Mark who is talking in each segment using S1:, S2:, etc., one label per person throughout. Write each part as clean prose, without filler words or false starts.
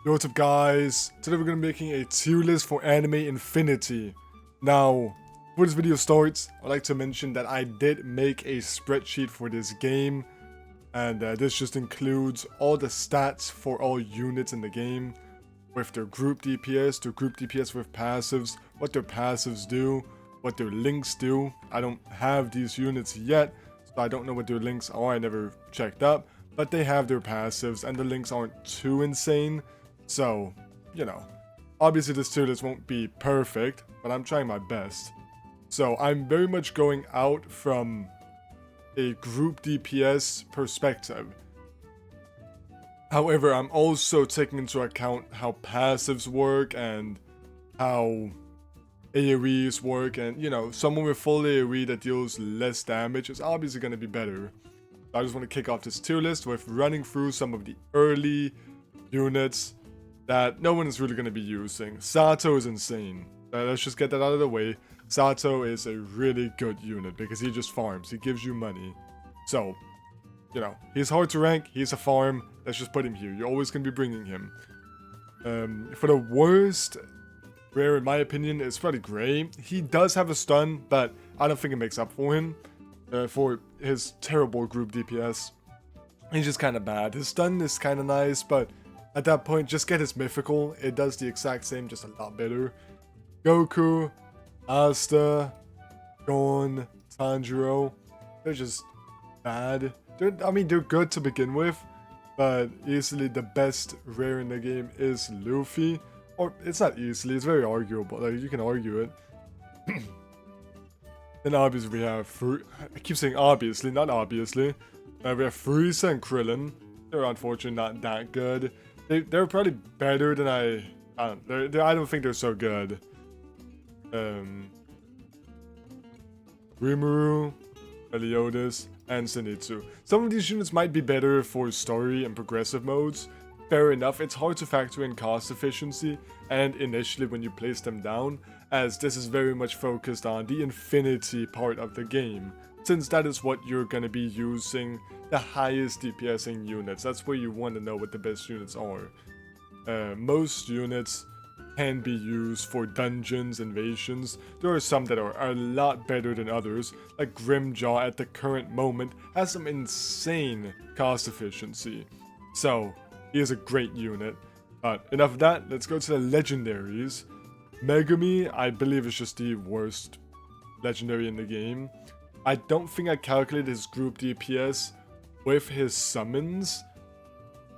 S1: Yo, what's up guys? Today we're going to be making a tier list for Anime Infinity. Now, before this video starts, I'd like to mention that I did make a spreadsheet for this game. And this just includes all the stats for all units in the game. With their group DPS, their group DPS with passives, what their passives do, what their links do. I don't have these units yet, so I don't know what their links are. I never checked up. But they have their passives and the links aren't too insane. So, you know, obviously this tier list won't be perfect, but I'm trying my best. So I'm very much going out from a group DPS perspective. However, I'm also taking into account how passives work and how AoEs work, and you know, someone with full AoE that deals less damage is obviously going to be better. I just want to kick off this tier list with running through some of the early units that no one is really going to be using. Sato is insane. Let's just get that out of the way. Sato is a really good unit because he just farms. He gives you money. So, you know, he's hard to rank. He's a farm. Let's just put him here. You're always going to be bringing him. For the worst rare, in my opinion, is probably Gray. He does have a stun, but I don't think it makes up for him. For his terrible group DPS. He's just kind of bad. His stun is kind of nice, but at that point, just get his mythical. It does the exact same, just a lot better. Goku, Asta, Gon, Tanjiro. They're just bad. They're good to begin with, but easily the best rare in the game is Luffy. Or, it's not easily, it's very arguable. Like, you can argue it. Then obviously we have I keep saying obviously, not obviously. We have Frieza and Krillin. They're unfortunately not that good. They're probably better than I don't think they're so good. Rimuru, Meliodas, and Zenitsu. Some of these units might be better for story and progressive modes. Fair enough, it's hard to factor in cost efficiency and initially when you place them down, as this is very much focused on the Infinity part of the game, since that is what you're gonna be using the highest DPSing units. That's where you want to know what the best units are. Most units can be used for dungeons, invasions. There are some that are a lot better than others, like Grimjaw at the current moment has some insane cost efficiency. So, he is a great unit. But enough of that, let's go to the legendaries. Megumi, I believe, is just the worst legendary in the game. I don't think I calculated his group DPS with his summons.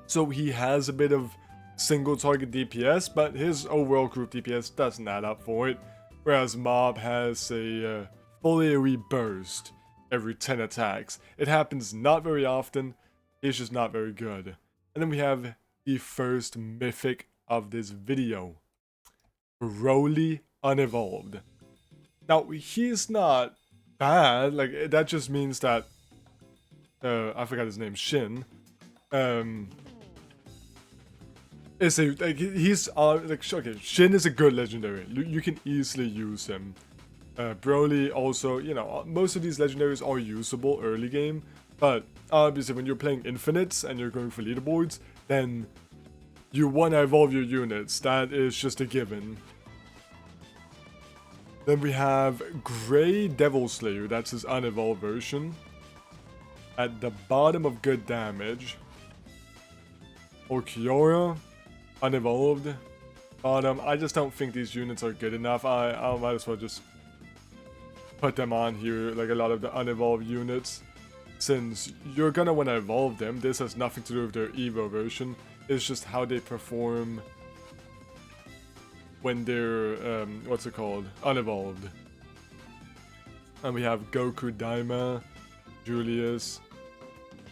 S1: So he has a bit of single target DPS, but his overall group DPS doesn't add up for it. Whereas Mob has a full AoE burst every 10 attacks. It happens not very often, he's just not very good. And then we have the first mythic of this video. Broly Unevolved. Now, he's not bad, like, that just means that, I forgot his name, Shin, is a, like, he's, like, okay, Shin is a good legendary, you can easily use him. Broly also, you know, most of these legendaries are usable early game, but obviously when you're playing infinites and you're going for leaderboards, then you want to evolve your units, that is just a given. Then we have Grey Devil Slayer, that's his unevolved version. At the bottom of good damage. Orkiora, unevolved. Bottom, I just don't think these units are good enough. I might as well just put them on here, like a lot of the unevolved units. Since you're gonna want to evolve them, this has nothing to do with their Evo version. It's just how they perform when they're, what's it called? Unevolved. And we have Goku, Daima, Julius.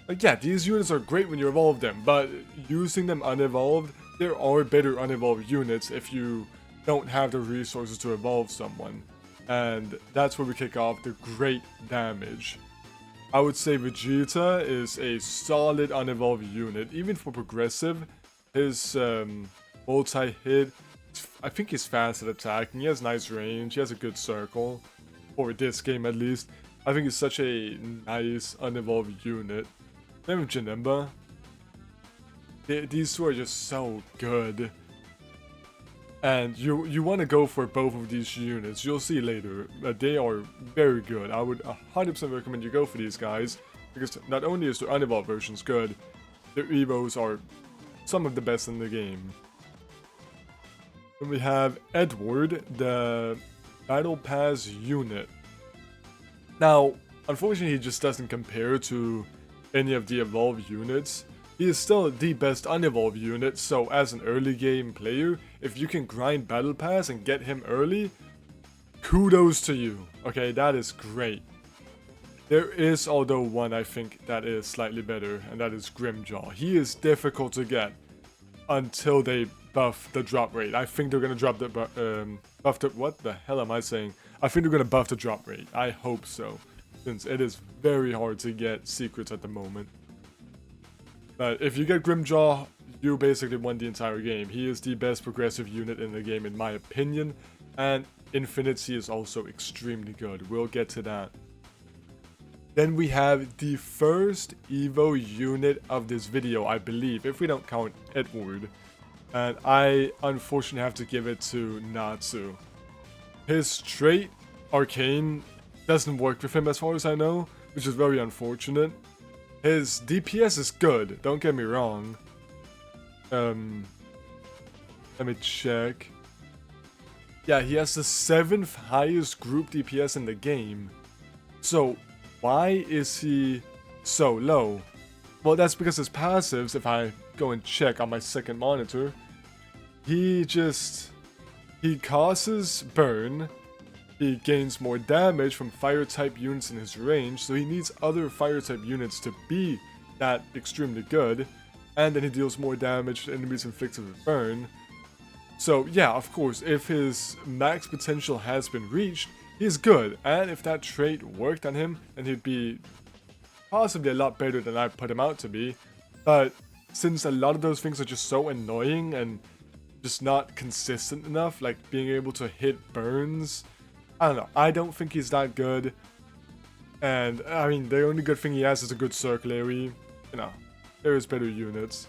S1: Like, yeah, these units are great when you evolve them, but using them unevolved, there are better unevolved units if you don't have the resources to evolve someone. And that's where we kick off the great damage. I would say Vegeta is a solid unevolved unit, even for progressive. His multi-hit, I think he's fast at attacking, he has nice range, he has a good circle, for this game at least. I think he's such a nice unevolved unit. Then with Janemba, These two are just so good. And you want to go for both of these units. You'll see later. They are very good. I would 100% recommend you go for these guys. Because not only is their unevolved versions good, their Evos are some of the best in the game. Then we have Edward, the Battle Pass unit. Now, unfortunately, he just doesn't compare to any of the evolved units. He is still the best unevolved unit, so as an early game player, if you can grind Battle Pass and get him early, kudos to you. Okay, that is great. There is, although, one I think that is slightly better, and that is Grimjaw. He is difficult to get until they buff the drop rate. I think they're gonna drop the buff the, what the hell am I saying? I think they're gonna buff the drop rate. I hope so, since it is very hard to get secrets at the moment. But if you get Grimjaw, you basically won the entire game. He is the best progressive unit in the game in my opinion, and Infinity is also extremely good. We'll get to that. Then we have the first Evo unit of this video, I believe, if we don't count Edward. And I unfortunately have to give it to Natsu. His trait, Arcane, doesn't work with him as far as I know, which is very unfortunate. His DPS is good, don't get me wrong. Let me check. Yeah, he has the 7th highest group DPS in the game. So, why is he so low? Well, that's because his passives, if I go and check on my second monitor, he causes burn, he gains more damage from fire type units in his range, so he needs other fire type units to be that extremely good, and then he deals more damage to enemies inflicted with burn. So yeah, of course, if his max potential has been reached, he's good, and if that trait worked on him, then he'd be possibly a lot better than I put him out to be. But since a lot of those things are just so annoying and just not consistent enough, like being able to hit burns, I don't know, I don't think he's that good. And I mean, the only good thing he has is a good circulary. You know, there is better units.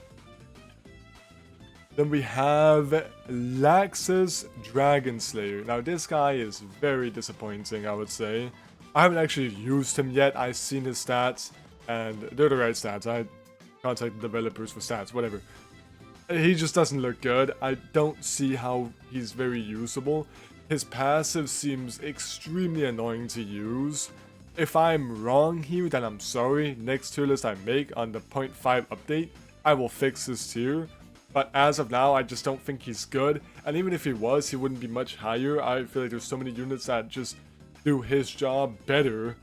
S1: Then we have Laxus Dragon Slayer. Now this guy is very disappointing, I would say. I haven't actually used him yet. I've seen his stats, and they're the right stats. I contacted developers for stats, whatever. He just doesn't look good. I don't see how he's very usable. His passive seems extremely annoying to use. If I'm wrong here, then I'm sorry. Next tier list I make on the 0.5 update, I will fix this tier. But as of now, I just don't think he's good. And even if he was, he wouldn't be much higher. I feel like there's so many units that just do his job better.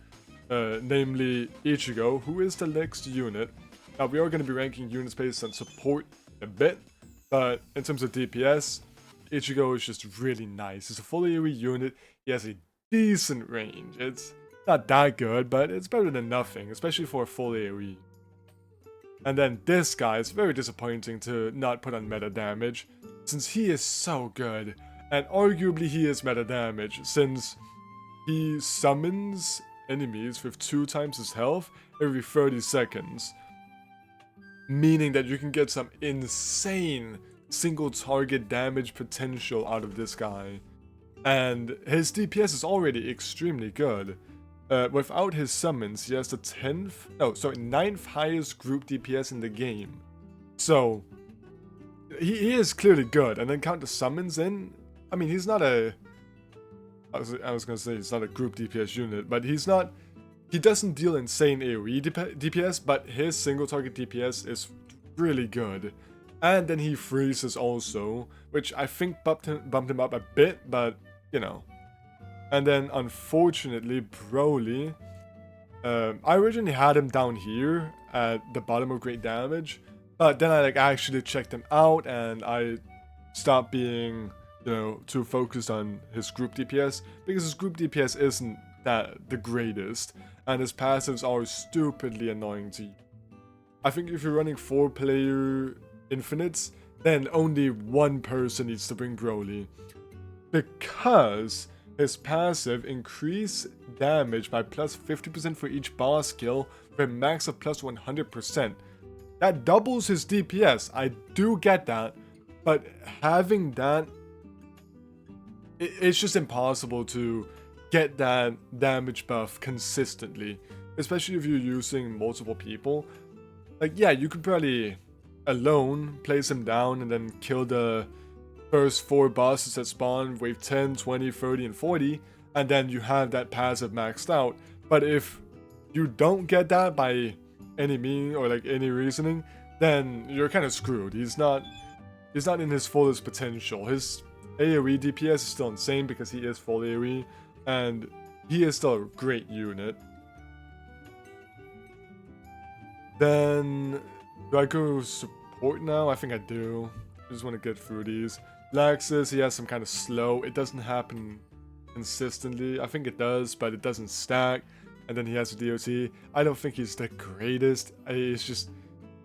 S1: Namely Ichigo, who is the next unit. Now, we are going to be ranking units based on support a bit. But in terms of DPS, Ichigo is just really nice. He's a full AoE unit. He has a decent range. It's not that good, but it's better than nothing, especially for a full AoE. And then this guy is very disappointing to not put on meta damage, since he is so good, and arguably he is meta damage, since he summons enemies with 2 times his health every 30 seconds. Meaning that you can get some insane single target damage potential out of this guy. And his DPS is already extremely good. Without his summons, he has the 9th highest group DPS in the game. So, he is clearly good. And then count the summons in. I mean, he's not a... I was gonna say he's not a group DPS unit, but he's not... He doesn't deal insane AoE DPS, but his single target DPS is really good. And then he freezes also, which I think bumped him up a bit, but, you know. And then, unfortunately, Broly, I originally had him down here at the bottom of great damage, but then I actually checked him out, and I stopped being, too focused on his group DPS, because his group DPS isn't the greatest, and his passives are stupidly annoying to use. I think if you're running 4-player infinites, then only one person needs to bring Broly, because his passive increase damage by plus 50% for each boss kill with a max of plus 100%. that doubles his DPS. I do get that, but having that, it's just impossible to get that damage buff consistently, especially if you're using multiple people. Like, yeah, you could probably alone place him down and then kill the first 4 bosses that spawn wave 10, 20, 30, and 40, and then you have that passive maxed out. But if you don't get that by any mean or like any reasoning, then you're kind of screwed. He's not in his fullest potential. His AoE DPS is still insane because he is full AoE, and he is still a great unit. Then, do I go support now? I think I do. I just want to get through these. Laxus, he has some kind of slow. It doesn't happen consistently. I think it does, but it doesn't stack. And then he has a DOT. I don't think he's the greatest. It's just,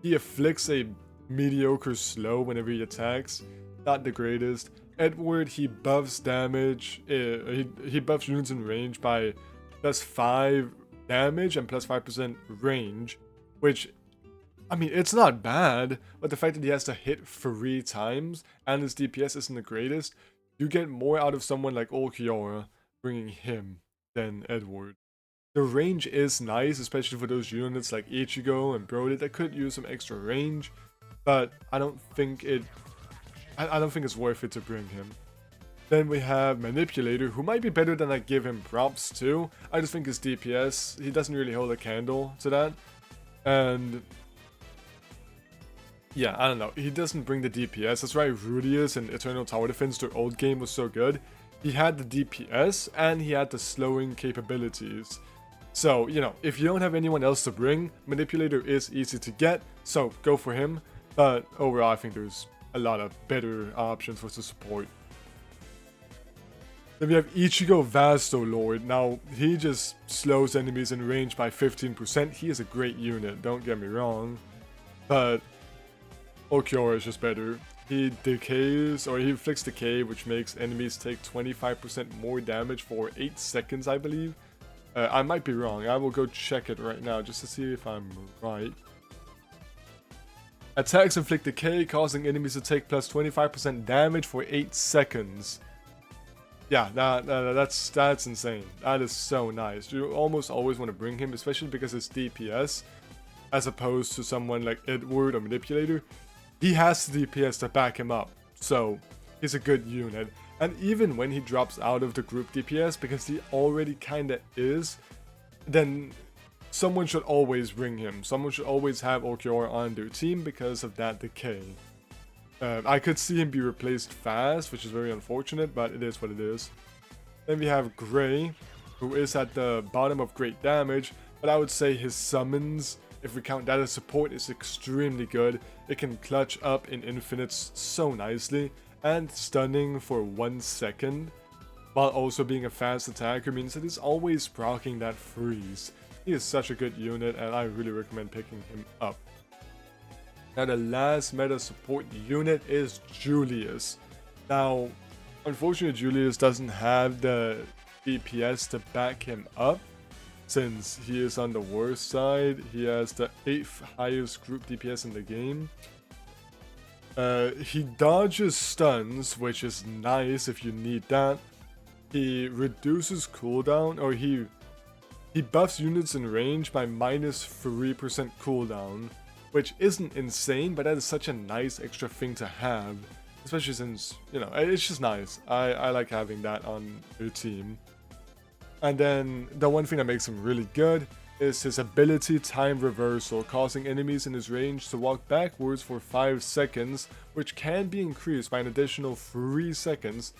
S1: he afflicts a mediocre slow whenever he attacks. Not the greatest. Edward, he buffs damage. He buffs units in range by +5 damage and +5% range. Which, I mean, it's not bad, but the fact that he has to hit 3 times and his DPS isn't the greatest, you get more out of someone like Ulquiorra bringing him than Edward. The range is nice, especially for those units like Ichigo and Brody that could use some extra range, but I don't think it's worth it to bring him. Then we have Manipulator, who might be better than I give him props to. I just think his DPS, he doesn't really hold a candle to that. And yeah, I don't know. He doesn't bring the DPS. That's why Rudius and Eternal Tower Defense, their old game, was so good. He had the DPS and he had the slowing capabilities. So, you know, if you don't have anyone else to bring, Manipulator is easy to get, so go for him. But overall, I think there's a lot of better options for the support. Then we have Ichigo Vastolord. Now, he just slows enemies in range by 15%. He is a great unit, don't get me wrong. But Ulquiorra is just better. He decays, or he inflicts decay, which makes enemies take 25% more damage for 8 seconds, I believe. I might be wrong. I will go check it right now just to see if I'm right. Attacks inflict decay, causing enemies to take plus 25% damage for 8 seconds. Yeah, that's insane. That is so nice. You almost always want to bring him, especially because it's DPS, as opposed to someone like Edward or Manipulator. He has the DPS to back him up, so he's a good unit. And even when he drops out of the group DPS, because he already kinda is, then someone should always bring him. Someone should always have Ulquiorra on their team because of that decay. I could see him be replaced fast, which is very unfortunate, but it is what it is. Then we have Gray, who is at the bottom of great damage, but I would say his summons, if we count that as support, is extremely good. It can clutch up in infinites so nicely, and stunning for 1 second, while also being a fast attacker, means that he's always proccing that freeze. He is such a good unit, and I really recommend picking him up. Now the last meta support unit is Julius. Now, unfortunately Julius doesn't have the DPS to back him up, since he is on the worst side. He has the 8th highest group DPS in the game. He dodges stuns, which is nice if you need that. He reduces cooldown, or he buffs units in range by -3% cooldown, which isn't insane, but that is such a nice extra thing to have, especially since, you know, it's just nice. I like having that on your team. And then the one thing that makes him really good is his ability Time Reversal, causing enemies in his range to walk backwards for 5 seconds, which can be increased by an additional 3 seconds,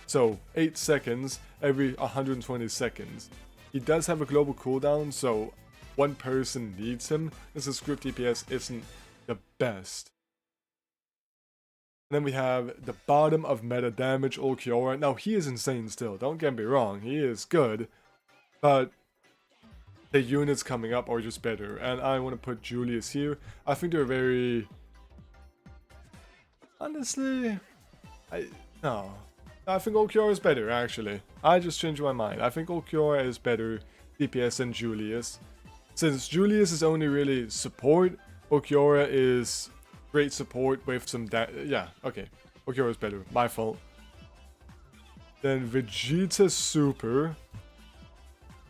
S1: so 8 seconds every 120 seconds. He does have a global cooldown, so one person needs him, because his group DPS isn't the best. And then we have the bottom of meta damage, Ulquiorra. Now, he is insane still, don't get me wrong, he is good, but the units coming up are just better, and I want to put Julius here. I think they're very... Honestly, I think Ulquiorra is better, actually. I just changed my mind. I think Ulquiorra is better DPS than Julius. Since Julius is only really support, Okiora is great support with some yeah, okay. Okiora is better. My fault. Then Vegeta Super.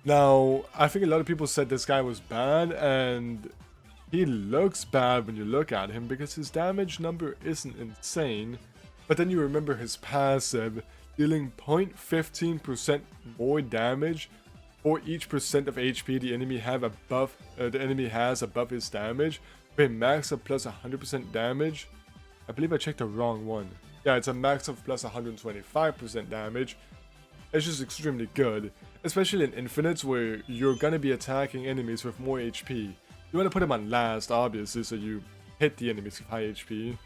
S1: Now, I think a lot of people said this guy was bad, and he looks bad when you look at him because his damage number isn't insane. But then you remember his passive, dealing 0.15% more damage for each percent of HP the enemy has above his damage, with a max of plus 100% damage. I believe I checked the wrong one. Yeah, it's a max of plus 125% damage. It's just extremely good, especially in Infinites where you're gonna be attacking enemies with more HP. You want to put him on last, obviously, so you hit the enemies with high HP.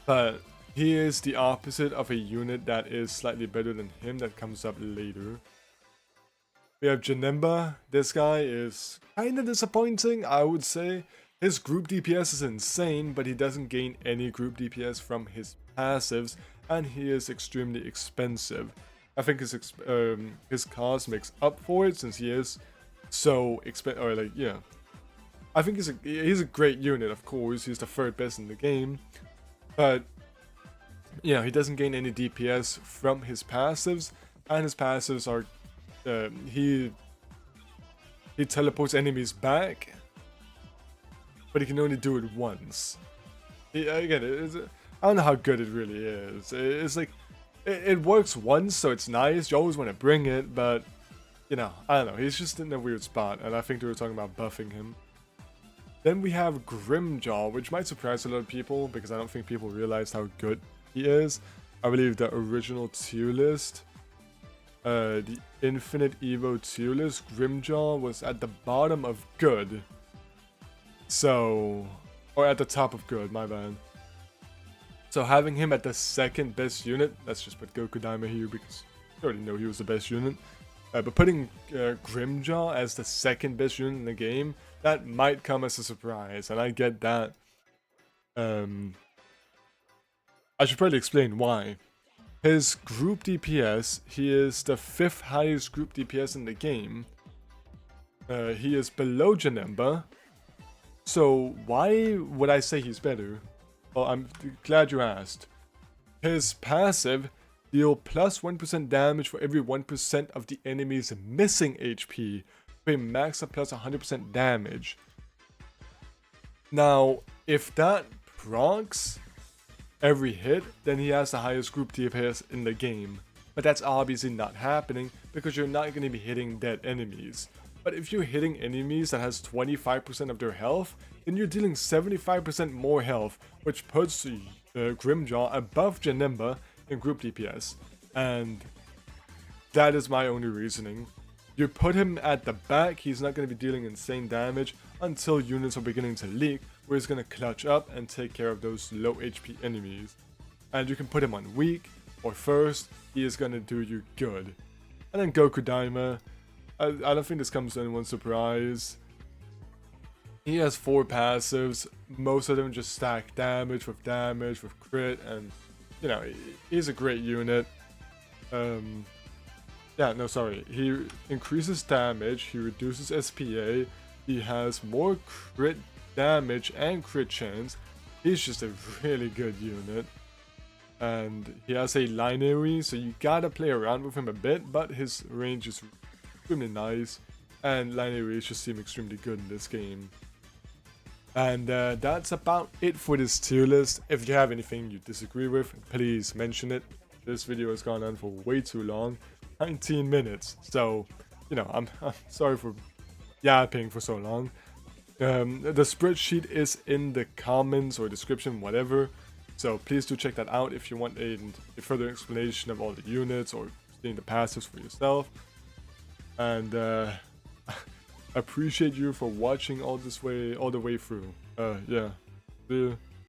S1: But he is the opposite of a unit that is slightly better than him that comes up later. We have Janemba. This guy is kind of disappointing, I would say. His group DPS is insane, but he doesn't gain any group DPS from his passives, and he is extremely expensive. I think his cost makes up for it since he is so expensive. Or like, yeah, I think he's a great unit. Of course, he's the third best in the game, but yeah, he doesn't gain any DPS from his passives, and his passives are he teleports enemies back, but he can only do it once. Again, I don't know how good it really is. It's like it works once, so it's nice. You always want to bring it, but you know, I don't know. He's just in a weird spot, and I think they were talking about buffing him. Then we have Grimjaw, which might surprise a lot of people because I don't think people realize how good he is. I believe the original tier list, the Infinite Evo tier list, Grimjaw was at the bottom of good. So, or at the top of good, my bad. So having him at the second best unit, let's just put Goku Daima here because you already know he was the best unit. But putting Grimjaw as the second best unit in the game, that might come as a surprise, and I get that. I should probably explain why. His group DPS, he is the 5th highest group DPS in the game. He is below Janemba. So why would I say he's better? Well, I'm glad you asked. His passive deal plus 1% damage for every 1% of the enemy's missing HP, with a max of plus 100% damage. Now, if that procs every hit, then he has the highest group DPS in the game. But that's obviously not happening because you're not going to be hitting dead enemies. But if you're hitting enemies that has 25% of their health, then you're dealing 75% more health, which puts Grimjaw above Janemba in group DPS. And that is my only reasoning. You put him at the back, he's not going to be dealing insane damage until units are beginning to leak, where he's going to clutch up and take care of those low HP enemies. And you can put him on weak or first, he is going to do you good. And then Goku Daima, I don't think this comes to anyone's surprise. He has 4 passives, most of them just stack damage with crit, and you know, he's a great unit. Yeah, no, sorry. He increases damage, he reduces SPA, he has more crit damage and crit chance. He's just a really good unit. And he has a lineary, so you gotta play around with him a bit, but his range is extremely nice. And linearies just seem extremely good in this game. And that's about it for this tier list. If you have anything you disagree with, please mention it. This video has gone on for way too long. 19 minutes. So, you know, I'm sorry for yapping for so long. The spreadsheet is in the comments or description, whatever. So please do check that out if you want a further explanation of all the units or seeing the passives for yourself. And appreciate you for watching all the way through. Yeah. See you.